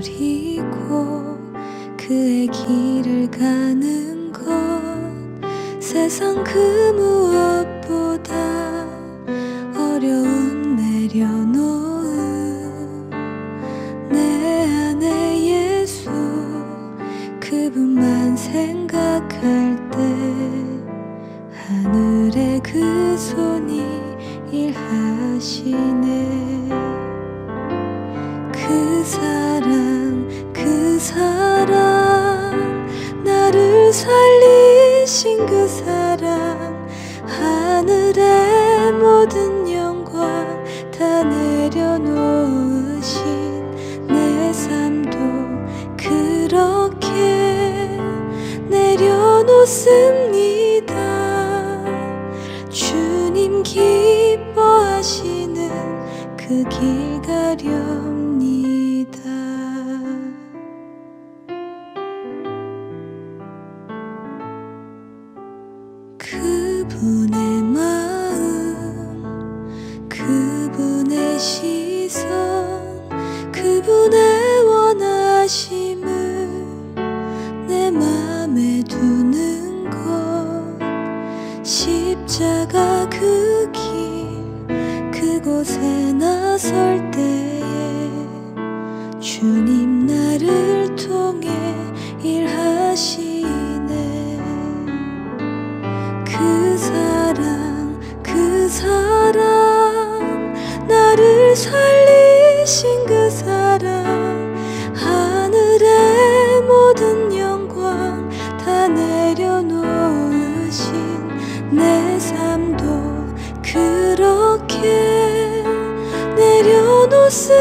버리고 그의 길을 가는 것 세상 그 무엇보다 어려운 내려놓음 내 안에 예수 그분만 생각할 때 하늘의 그 손이 일하시네. 그 사랑 나를 살리신 그 사랑 하늘의 모든 영광 다 내려놓으신 내 삶도 그렇게 내려놓습니다. 주님 기뻐하시는 그 길 가렵니다. 그분의 마음 그분의 시선 그분의 원하심을 내 맘에 두는 것 십자가 그 길 그곳에 나설 때에 주님 나를 통해 일하시네. 그 사랑 나를 살리신 그 사랑 하늘의 모든 영광 다 내려놓으신 내 삶도 그렇게 내려놓습니다.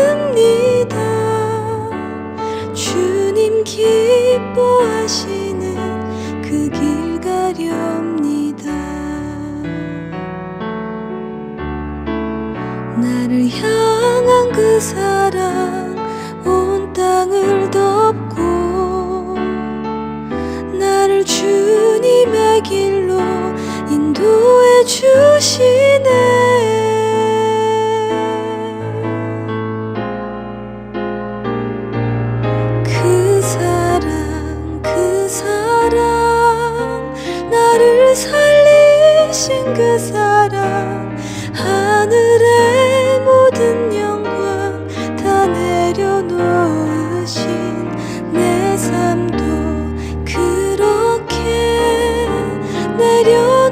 주님 기뻐하시는 그 길 가렵니다. 나를 향한 그 사랑 온 땅을 덮고 나를 주님의 길로 인도해 주시네. 그 사랑 나를 살리신 그 사랑 하늘의 모든 영광 다 내려놓으신 내 삶도 그렇게 내려놓습니다.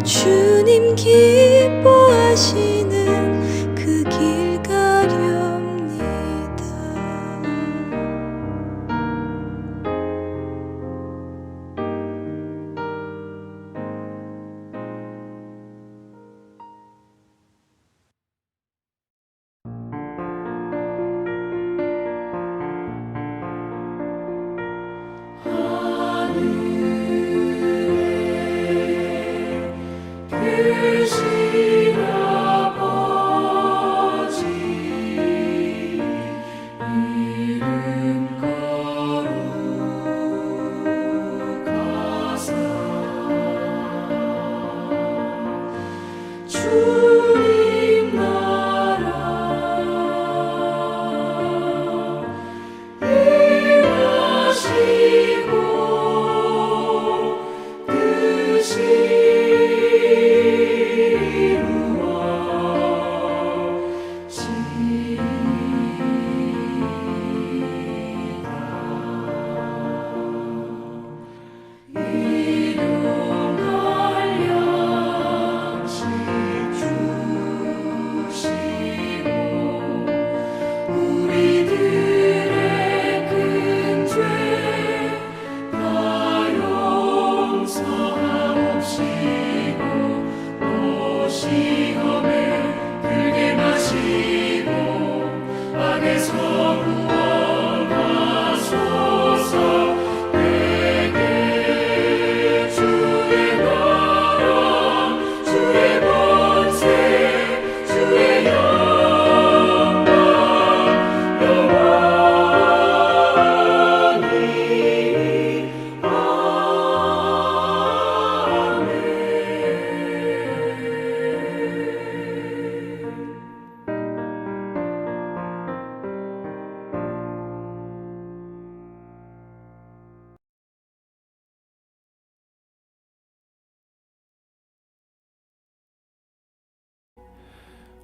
주님 기뻐하시는 그 길 가렵니다. 하늘에 계시다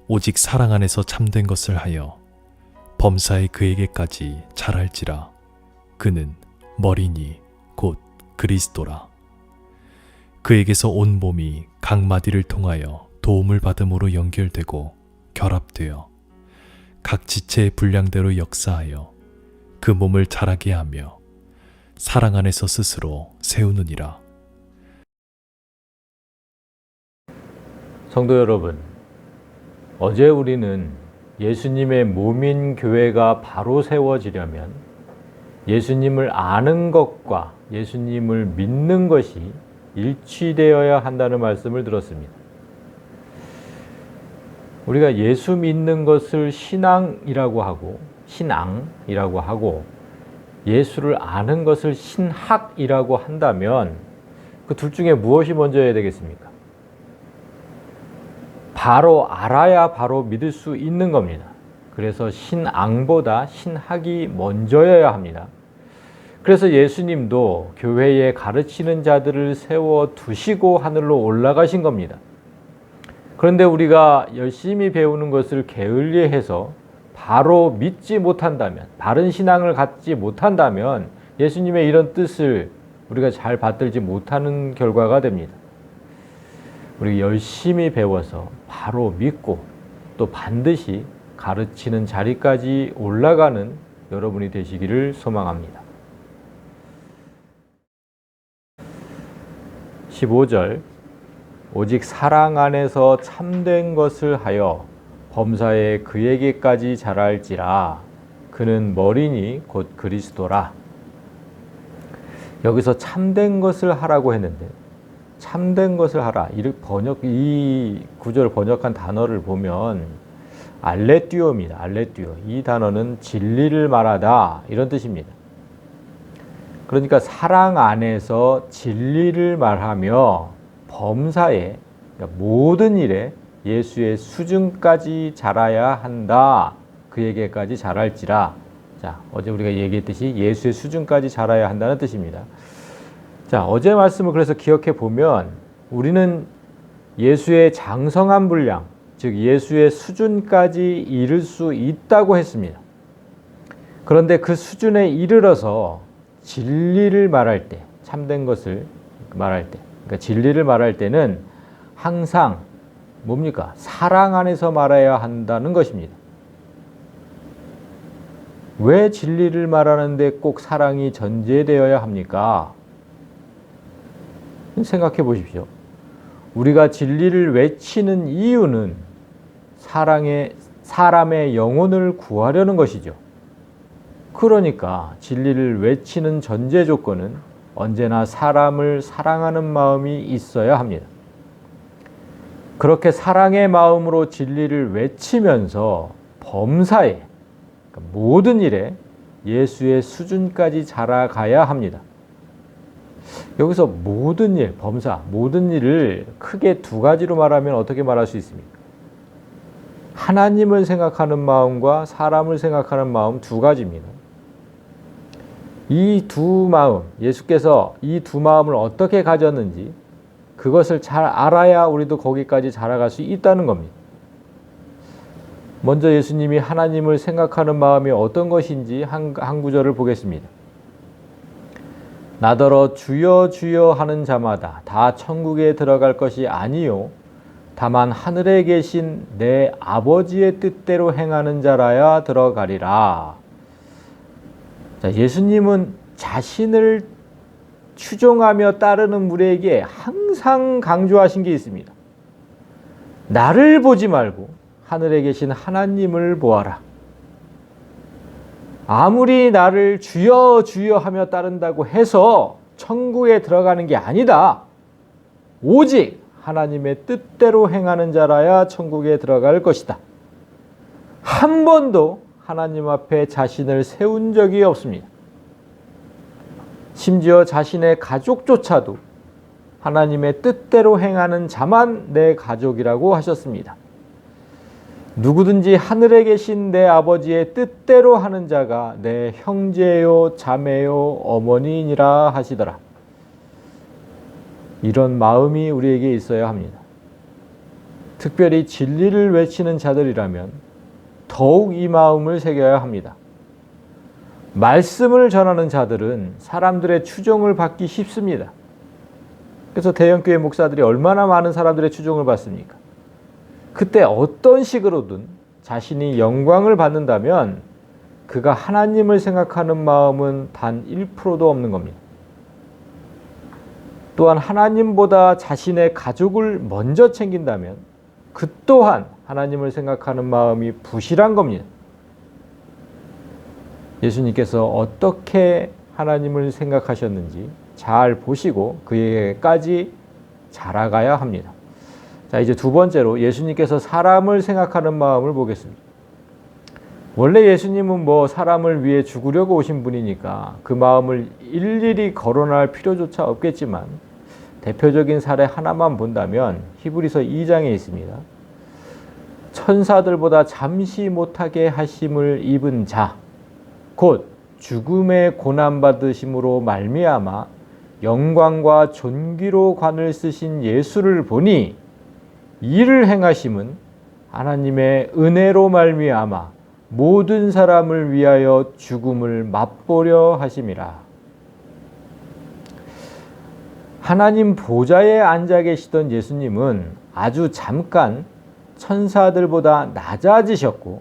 오직 사랑 안에서 참된 것을 하여 범사에 그에게까지 자랄지라. 그는 머리니 곧 그리스도라. 그에게서 온 몸이 각 마디를 통하여 도움을 받음으로 연결되고 결합되어 각 지체의 분량대로 역사하여 그 몸을 자라게 하며 사랑 안에서 스스로 세우느니라. 성도 여러분, 어제 우리는 예수님의 몸인 교회가 바로 세워지려면 예수님을 아는 것과 예수님을 믿는 것이 일치되어야 한다는 말씀을 들었습니다. 우리가 예수 믿는 것을 신앙이라고 하고 예수를 아는 것을 신학이라고 한다면 그 둘 중에 무엇이 먼저여야 되겠습니까? 바로 알아야 바로 믿을 수 있는 겁니다. 그래서 신앙보다 신학이 먼저여야 합니다. 그래서 예수님도 교회에 가르치는 자들을 세워 두시고 하늘로 올라가신 겁니다. 그런데 우리가 열심히 배우는 것을 게을리해서 바로 믿지 못한다면, 바른 신앙을 갖지 못한다면 예수님의 이런 뜻을 우리가 잘 받들지 못하는 결과가 됩니다. 우리 열심히 배워서 바로 믿고 또 반드시 가르치는 자리까지 올라가는 여러분이 되시기를 소망합니다. 15절, 오직 사랑 안에서 참된 것을 하여 범사에 그에게까지 자랄지라. 그는 머리니 곧 그리스도라. 여기서 참된 것을 하라고 했는데 참된 것을 하라. 이 구절 번역한 단어를 보면 알레띠오입니다. 알레띠오. 이 단어는 진리를 말하다 이런 뜻입니다. 그러니까 사랑 안에서 진리를 말하며 범사에, 그러니까 모든 일에 예수의 수준까지 자라야 한다. 그에게까지 자랄지라. 자, 어제 우리가 얘기했듯이 예수의 수준까지 자라야 한다는 뜻입니다. 자, 어제 말씀을 그래서 기억해 보면 우리는 예수의 장성한 분량, 즉 예수의 수준까지 이를 수 있다고 했습니다. 그런데 그 수준에 이르러서 진리를 말할 때, 참된 것을 말할 때, 그러니까 진리를 말할 때는 항상 뭡니까? 사랑 안에서 말해야 한다는 것입니다. 왜 진리를 말하는데 꼭 사랑이 전제되어야 합니까? 생각해 보십시오. 우리가 진리를 외치는 이유는 사람의 영혼을 구하려는 것이죠. 그러니까 진리를 외치는 전제 조건은 언제나 사람을 사랑하는 마음이 있어야 합니다. 그렇게 사랑의 마음으로 진리를 외치면서 범사에, 그러니까 모든 일에 예수의 수준까지 자라가야 합니다. 여기서 모든 일, 범사, 모든 일을 크게 두 가지로 말하면 어떻게 말할 수 있습니까? 하나님을 생각하는 마음과 사람을 생각하는 마음 두 가지입니다. 이 두 마음, 예수께서 이 두 마음을 어떻게 가졌는지 그것을 잘 알아야 우리도 거기까지 자라갈 수 있다는 겁니다. 먼저 예수님이 하나님을 생각하는 마음이 어떤 것인지 한 구절을 보겠습니다. 나더러 주여 주여 하는 자마다 다 천국에 들어갈 것이 아니요 다만 하늘에 계신 내 아버지의 뜻대로 행하는 자라야 들어가리라. 자, 예수님은 자신을 추종하며 따르는 무리에게 항상 강조하신 게 있습니다. 나를 보지 말고 하늘에 계신 하나님을 보아라. 아무리 나를 주여 주여 하며 따른다고 해서 천국에 들어가는 게 아니다. 오직 하나님의 뜻대로 행하는 자라야 천국에 들어갈 것이다. 한 번도 하나님 앞에 자신을 세운 적이 없습니다. 심지어 자신의 가족조차도 하나님의 뜻대로 행하는 자만 내 가족이라고 하셨습니다. 누구든지 하늘에 계신 내 아버지의 뜻대로 하는 자가 내 형제요 자매요 어머니니라 하시더라. 이런 마음이 우리에게 있어야 합니다. 특별히 진리를 외치는 자들이라면 더욱 이 마음을 새겨야 합니다. 말씀을 전하는 자들은 사람들의 추종을 받기 쉽습니다. 그래서 대형교회 목사들이 얼마나 많은 사람들의 추종을 받습니까? 그때 어떤 식으로든 자신이 영광을 받는다면 그가 하나님을 생각하는 마음은 단 1%도 없는 겁니다. 또한 하나님보다 자신의 가족을 먼저 챙긴다면 그 또한 하나님을 생각하는 마음이 부실한 겁니다. 예수님께서 어떻게 하나님을 생각하셨는지 잘 보시고 그에게까지 자라가야 합니다. 자, 이제 두 번째로 예수님께서 사람을 생각하는 마음을 보겠습니다. 원래 예수님은 사람을 위해 죽으려고 오신 분이니까 그 마음을 일일이 거론할 필요조차 없겠지만 대표적인 사례 하나만 본다면 히브리서 2장에 있습니다. 천사들보다 잠시 못하게 하심을 입은 자, 곧 죽음의 고난받으심으로 말미암아 영광과 존귀로 관을 쓰신 예수를 보니 이를 행하심은 하나님의 은혜로 말미암아 모든 사람을 위하여 죽음을 맛보려 하심이라. 하나님 보좌에 앉아 계시던 예수님은 아주 잠깐 천사들보다 낮아지셨고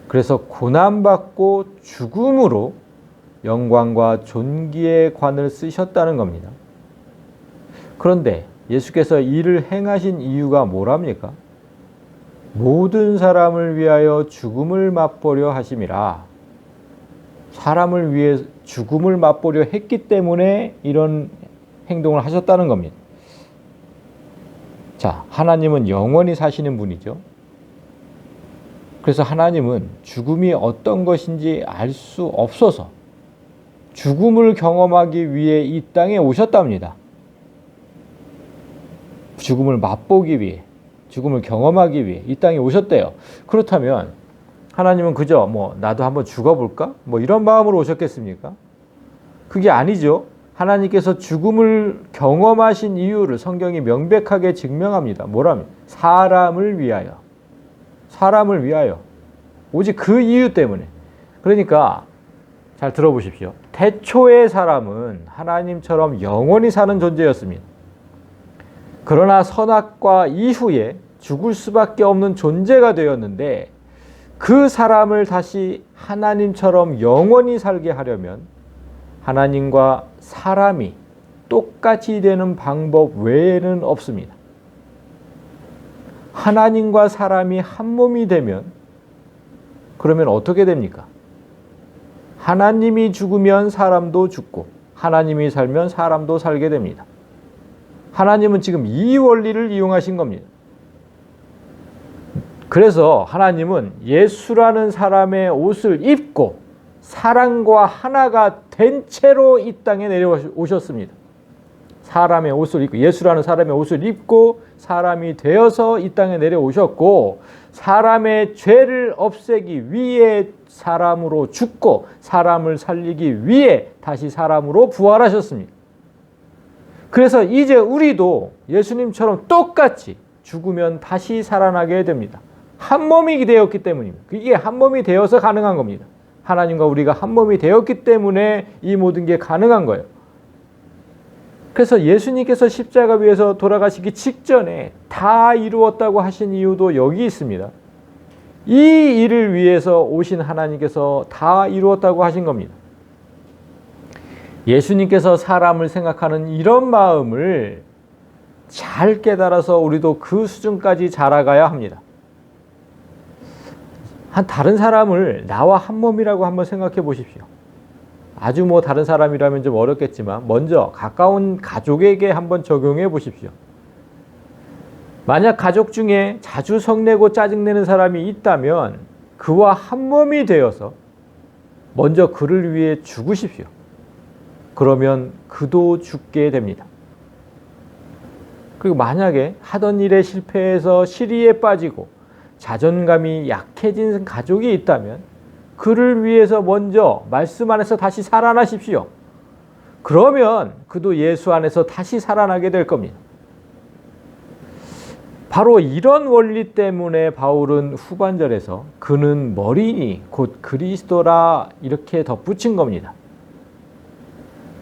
그래서 고난받고 죽음으로 영광과 존귀의 관을 쓰셨다는 겁니다. 그런데 예수께서 이를 행하신 이유가 뭐랍니까? 모든 사람을 위하여 죽음을 맛보려 하심이라. 사람을 위해 죽음을 맛보려 했기 때문에 이런 행동을 하셨다는 겁니다. 자, 하나님은 영원히 사시는 분이죠. 그래서 하나님은 죽음이 어떤 것인지 알 수 없어서 죽음을 경험하기 위해 이 땅에 오셨답니다. 죽음을 맛보기 위해, 죽음을 경험하기 위해 이 땅에 오셨대요. 그렇다면 하나님은 그저 나도 한번 죽어볼까? 이런 마음으로 오셨겠습니까? 그게 아니죠. 하나님께서 죽음을 경험하신 이유를 성경이 명백하게 증명합니다. 뭐라면? 사람을 위하여. 사람을 위하여. 오직 그 이유 때문에. 그러니까 잘 들어보십시오. 태초의 사람은 하나님처럼 영원히 사는 존재였습니다. 그러나 선악과 이후에 죽을 수밖에 없는 존재가 되었는데 그 사람을 다시 하나님처럼 영원히 살게 하려면 하나님과 사람이 똑같이 되는 방법 외에는 없습니다. 하나님과 사람이 한 몸이 되면 그러면 어떻게 됩니까? 하나님이 죽으면 사람도 죽고 하나님이 살면 사람도 살게 됩니다. 하나님은 지금 이 원리를 이용하신 겁니다. 그래서 하나님은 예수라는 사람의 옷을 입고 사람과 하나가 된 채로 이 땅에 내려오셨습니다. 사람의 옷을 입고, 예수라는 사람의 옷을 입고 사람이 되어서 이 땅에 내려오셨고 사람의 죄를 없애기 위해 사람으로 죽고 사람을 살리기 위해 다시 사람으로 부활하셨습니다. 그래서 이제 우리도 예수님처럼 똑같이 죽으면 다시 살아나게 됩니다. 한 몸이 되었기 때문입니다. 이게 한 몸이 되어서 가능한 겁니다. 하나님과 우리가 한 몸이 되었기 때문에 이 모든 게 가능한 거예요. 그래서 예수님께서 십자가 위에서 돌아가시기 직전에 다 이루었다고 하신 이유도 여기 있습니다. 이 일을 위해서 오신 하나님께서 다 이루었다고 하신 겁니다. 예수님께서 사람을 생각하는 이런 마음을 잘 깨달아서 우리도 그 수준까지 자라가야 합니다. 다른 사람을 나와 한 몸이라고 한번 생각해 보십시오. 아주 다른 사람이라면 좀 어렵겠지만 먼저 가까운 가족에게 한번 적용해 보십시오. 만약 가족 중에 자주 성내고 짜증내는 사람이 있다면 그와 한 몸이 되어서 먼저 그를 위해 죽으십시오. 그러면 그도 죽게 됩니다. 그리고 만약에 하던 일에 실패해서 시리에 빠지고 자존감이 약해진 가족이 있다면 그를 위해서 먼저 말씀 안에서 다시 살아나십시오. 그러면 그도 예수 안에서 다시 살아나게 될 겁니다. 바로 이런 원리 때문에 바울은 후반절에서 그는 머리니 곧 그리스도라 이렇게 덧붙인 겁니다.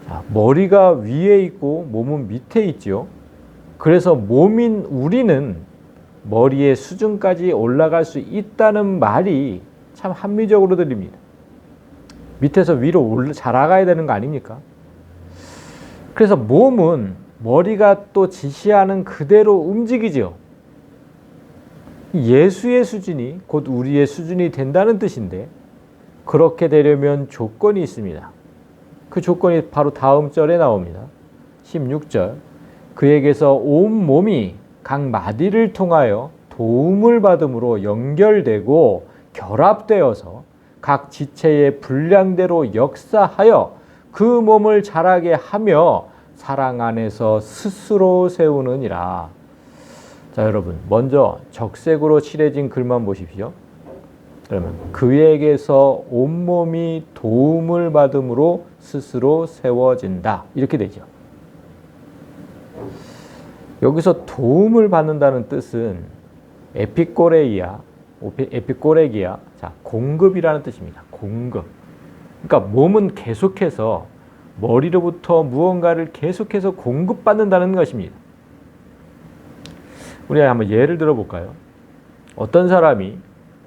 자, 머리가 위에 있고 몸은 밑에 있죠. 그래서 몸인 우리는 머리의 수준까지 올라갈 수 있다는 말이 참 합리적으로 들립니다. 밑에서 위로 자라가야 되는 거 아닙니까? 그래서 몸은 머리가 또 지시하는 그대로 움직이죠. 예수의 수준이 곧 우리의 수준이 된다는 뜻인데 그렇게 되려면 조건이 있습니다. 그 조건이 바로 다음 절에 나옵니다. 16절 그에게서 온 몸이 각 마디를 통하여 도움을 받음으로 연결되고 결합되어서 각 지체의 분량대로 역사하여 그 몸을 자라게 하며 사랑 안에서 스스로 세우느니라. 자, 여러분 먼저 적색으로 칠해진 글만 보십시오. 그러면 그에게서 온몸이 도움을 받음으로 스스로 세워진다 이렇게 되죠. 여기서 도움을 받는다는 뜻은 에피꼬레기아, 자, 공급이라는 뜻입니다. 공급. 그러니까 몸은 계속해서 머리로부터 무언가를 계속해서 공급받는다는 것입니다. 우리가 한번 예를 들어볼까요? 어떤 사람이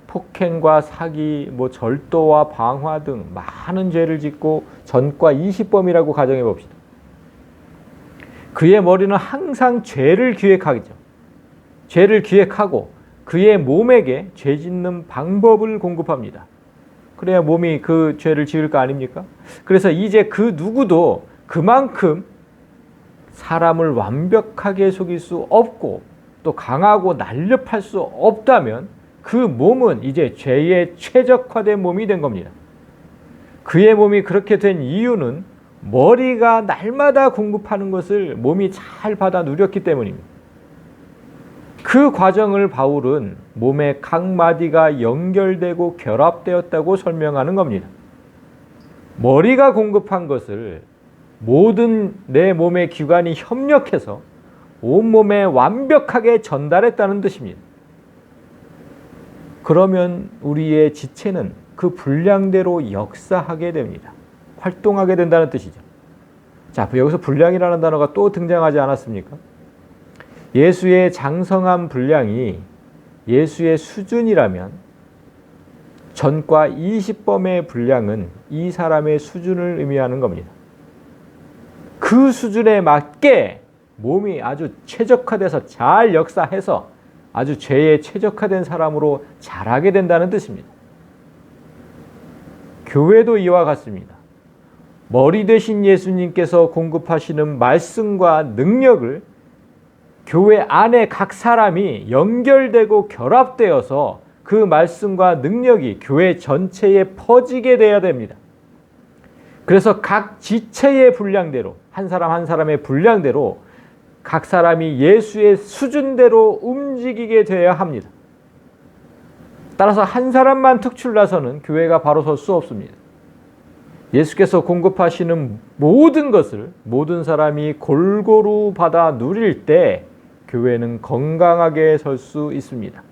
폭행과 사기, 절도와 방화 등 많은 죄를 짓고 전과 20범이라고 가정해 봅시다. 그의 머리는 항상 죄를 기획하겠죠. 죄를 기획하고 그의 몸에게 죄 짓는 방법을 공급합니다. 그래야 몸이 그 죄를 지을 거 아닙니까? 그래서 이제 그 누구도 그만큼 사람을 완벽하게 속일 수 없고 또 강하고 날렵할 수 없다면 그 몸은 이제 죄에 최적화된 몸이 된 겁니다. 그의 몸이 그렇게 된 이유는 머리가 날마다 공급하는 것을 몸이 잘 받아 누렸기 때문입니다. 그 과정을 바울은 몸의 각 마디가 연결되고 결합되었다고 설명하는 겁니다. 머리가 공급한 것을 모든 내 몸의 기관이 협력해서 온몸에 완벽하게 전달했다는 뜻입니다. 그러면 우리의 지체는 그 분량대로 역사하게 됩니다. 활동하게 된다는 뜻이죠. 자, 여기서 분량이라는 단어가 또 등장하지 않았습니까? 예수의 장성한 분량이 예수의 수준이라면 전과 20범의 분량은 이 사람의 수준을 의미하는 겁니다. 그 수준에 맞게 몸이 아주 최적화돼서 잘 역사해서 아주 죄에 최적화된 사람으로 자라게 된다는 뜻입니다. 교회도 이와 같습니다. 머리 되신 예수님께서 공급하시는 말씀과 능력을 교회 안에 각 사람이 연결되고 결합되어서 그 말씀과 능력이 교회 전체에 퍼지게 돼야 됩니다. 그래서 각 지체의 분량대로 한 사람 한 사람의 분량대로 각 사람이 예수의 수준대로 움직이게 되어야 합니다. 따라서 한 사람만 특출나서는 교회가 바로 설 수 없습니다. 예수께서 공급하시는 모든 것을 모든 사람이 골고루 받아 누릴 때 교회는 건강하게 설 수 있습니다.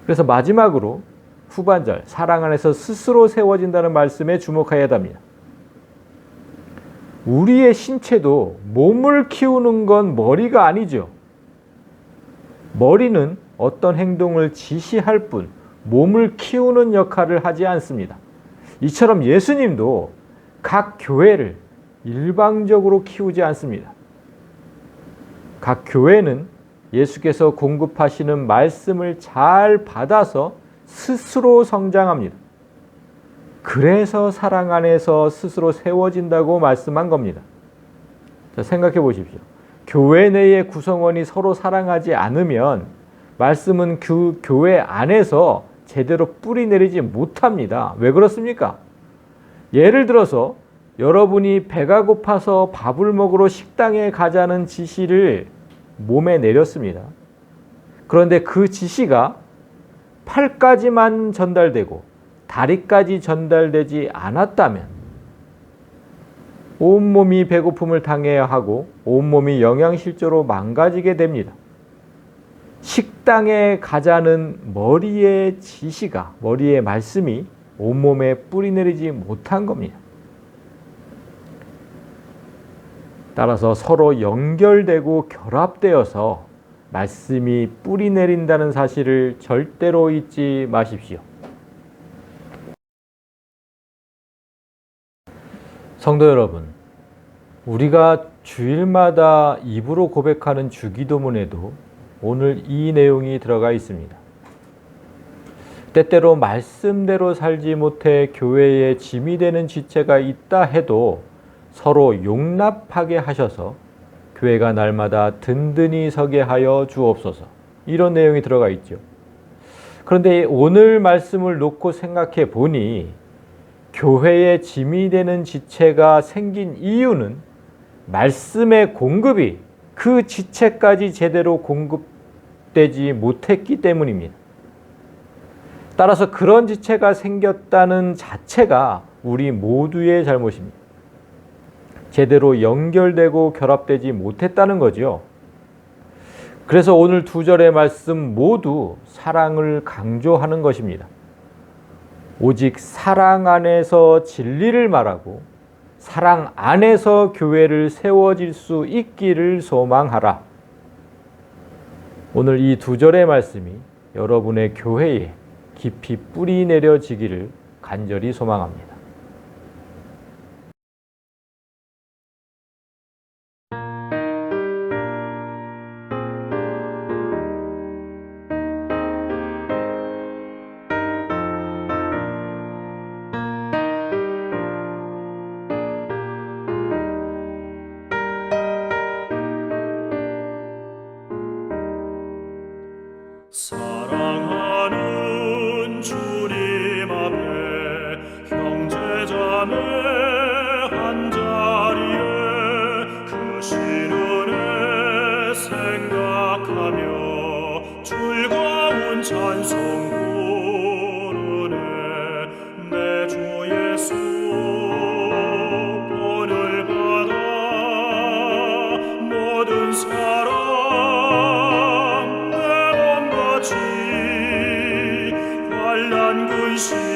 그래서 마지막으로 후반절 사랑 안에서 스스로 세워진다는 말씀에 주목해야 합니다. 우리의 신체도 몸을 키우는 건 머리가 아니죠. 머리는 어떤 행동을 지시할 뿐 몸을 키우는 역할을 하지 않습니다. 이처럼 예수님도 각 교회를 일방적으로 키우지 않습니다. 각 교회는 예수께서 공급하시는 말씀을 잘 받아서 스스로 성장합니다. 그래서 사랑 안에서 스스로 세워진다고 말씀한 겁니다. 자, 생각해 보십시오. 교회 내의 구성원이 서로 사랑하지 않으면 말씀은 그 교회 안에서 제대로 뿌리 내리지 못합니다. 왜 그렇습니까? 예를 들어서 여러분이 배가 고파서 밥을 먹으러 식당에 가자는 지시를 몸에 내렸습니다. 그런데 그 지시가 팔까지만 전달되고 다리까지 전달되지 않았다면 온몸이 배고픔을 당해야 하고 온몸이 영양실조로 망가지게 됩니다. 식당에 가자는 머리의 지시가, 머리의 말씀이 온몸에 뿌리내리지 못한 겁니다. 따라서 서로 연결되고 결합되어서 말씀이 뿌리내린다는 사실을 절대로 잊지 마십시오. 성도 여러분, 우리가 주일마다 입으로 고백하는 주기도문에도 오늘 이 내용이 들어가 있습니다. 때때로 말씀대로 살지 못해 교회에 짐이 되는 지체가 있다 해도 서로 용납하게 하셔서 교회가 날마다 든든히 서게 하여 주옵소서. 이런 내용이 들어가 있죠. 그런데 오늘 말씀을 놓고 생각해 보니 교회에 짐이 되는 지체가 생긴 이유는 말씀의 공급이 그 지체까지 제대로 공급되지 못했기 때문입니다. 따라서 그런 지체가 생겼다는 자체가 우리 모두의 잘못입니다. 제대로 연결되고 결합되지 못했다는 거죠. 그래서 오늘 두 절의 말씀 모두 사랑을 강조하는 것입니다. 오직 사랑 안에서 진리를 말하고 사랑 안에서 교회를 세워질 수 있기를 소망하라. 오늘 이 두 절의 말씀이 여러분의 교회에 깊이 뿌리 내려지기를 간절히 소망합니다. 사랑하는 주님 앞에 형제자매 한자리에 그 신은혜 생각하며 즐거운 찬송 부르네. 내 주 예수 본을 받아 모든 사랑 환란 근심